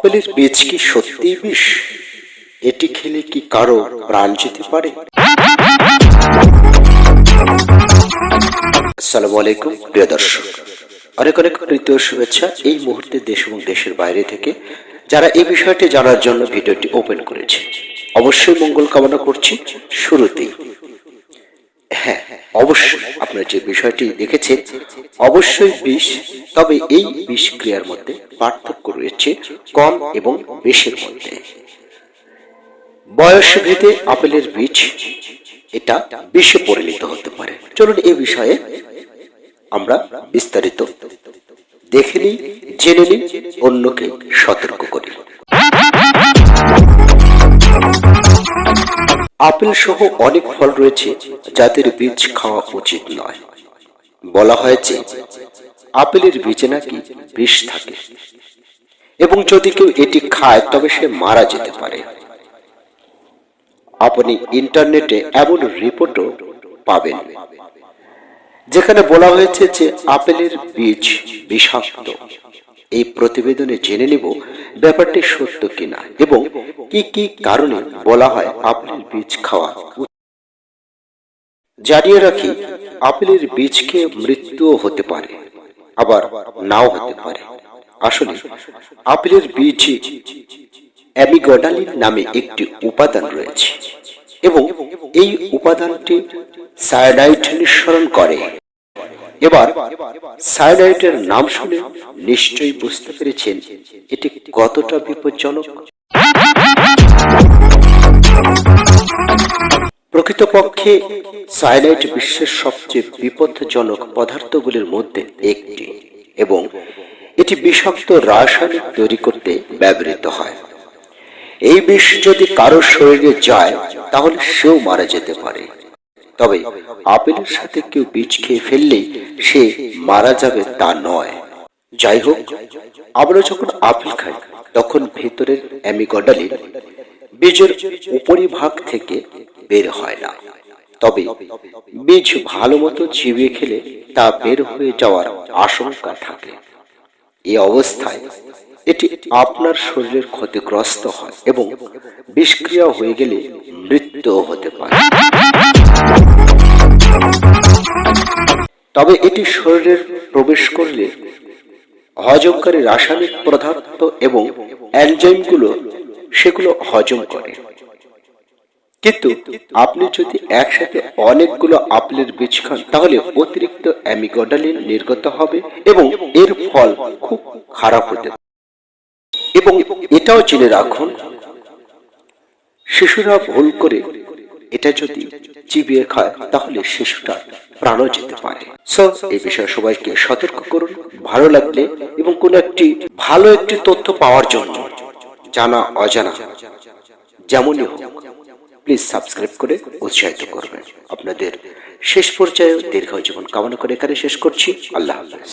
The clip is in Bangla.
আপেলের বীজ কি সত্যিই বিষ? এটি খেলে কি কারো প্রাণ যেতে পারে? আসসালামু আলাইকুম প্রিয় দর্শক, অনেক অনেক প্রীতি ও শুভেচ্ছা এই মুহূর্তে দেশ এবং দেশের বাইরে থেকে যারা এই বিষয়টি জানার জন্য ভিডিওটি ওপেন করেছে। অবশ্যই মঙ্গল কামনা করছি। শুরুতেই হ্যাঁ, অবশ্যই আপনারা যে বিষয়টি দেখেছেন অবশ্যই বিষ, তবে এই বিষ ক্রিয়ার মধ্যে পার্থক্য রয়েছে কম এবং বেশির মধ্যে। বয়স ভেদে আপেলের বীজ এটা বিষে পরিণত হতে পারে। চলুন এই বিষয়ে আমরা বিস্তারিত দেখে নিই, জেনে নিই, অন্যকে সতর্ক করি। আপেল সহ অনেক ফল রয়েছে যাদের বীজ খাওয়া উচিত নয়। বলা হয়েছে আপেলের বীজে নাকি বিষ থাকে এবং যদি কেউ এটি খায় তবে সে মারা যেতে পারে। আপনি ইন্টারনেটে এমন রিপোর্টও পাবেন যেখানে বলা হয়েছে যে আপেলের বীজ বিষাক্ত। এই প্রতিবেদনে জেনে নেব ব্যাপারটি সত্য কিনা এবং কি কি কারণে বলা হয় আপেলের বীজ খাওয়া। জানিয়ে রাখি, আপেলের বীজ খেয়ে মৃত্যুও হতে পারে, আবার নাও হতে পারে। আসলে আপেলের বীজে অ্যামিগডালিন নামে একটি উপাদান রয়েছে এবং এই উপাদানটি সায়ানাইড নিঃসরণ করে। এবার সায়ানাইডের নাম শুনে নিশ্চয়ই বুঝতে পেরেছেন এটি কতটা বিপজ্জনক। প্রকৃতপক্ষে সায়ানাইড বিশ্বের সবচেয়ে বিপজ্জনক পদার্থগুলির মধ্যে একটি এবং এটি বিষাক্ত রাসায়নিক তৈরি করতে ব্যবহৃত হয়। এই বিষ যদি কারো শরীরে যায় তাহলে সেও মারা যেতে পারে। তবে আপেলের সাথে কেউ বীজ খেয়ে ফেললেই সে মারা যাবে তা নয়। যাই হোক, আমরা যখন আপেল খাই তখন ভেতরের অ্যামিগডালিন বীজের উপরিভাগ থেকে বের হয় না। তবে বীজ ভালো মতো চিবিয়ে খেলে তা বের হয়ে যাওয়ার আশঙ্কা থাকে। এই অবস্থায় এটি আপনার শরীরের ক্ষতিগ্রস্ত হয় এবং বিষক্রিয়া হয়ে গেলে মৃত্যু হতে পারে। তবে এটি শরীরে প্রবেশ করলে হজমকারী রাসায়নিক পদার্থ এবং এনজাইমগুলো সেগুলো হজম করে। কিন্তু আপনি যদি একসাথে অনেকগুলো আপেলের বীজ খান তাহলে অতিরিক্ত অ্যামিগডালিন নির্গত হবে এবং এর ফল খুব খারাপ হতে পারে। এবং এটাও জেনে রাখুন, শিশুরা ভুল করে এটা যদি চিবিয়ে খায় তাহলে শিশুটার প্রাণও যেতে পারে। সো এই বিষয়ে সবাইকে সতর্ক করুন। ভালো লাগলে এবং কোন একটি ভালো একটি তথ্য পাওয়ার জন্য জানা অজানা যেমনই হোক প্লিজ সাবস্ক্রাইব করে উৎসাহিত করবেন। আপনাদের শেষ পর্যায়ে দীর্ঘ জীবন কামনা করে এখানে শেষ করছি। আল্লাহ হাফেজ।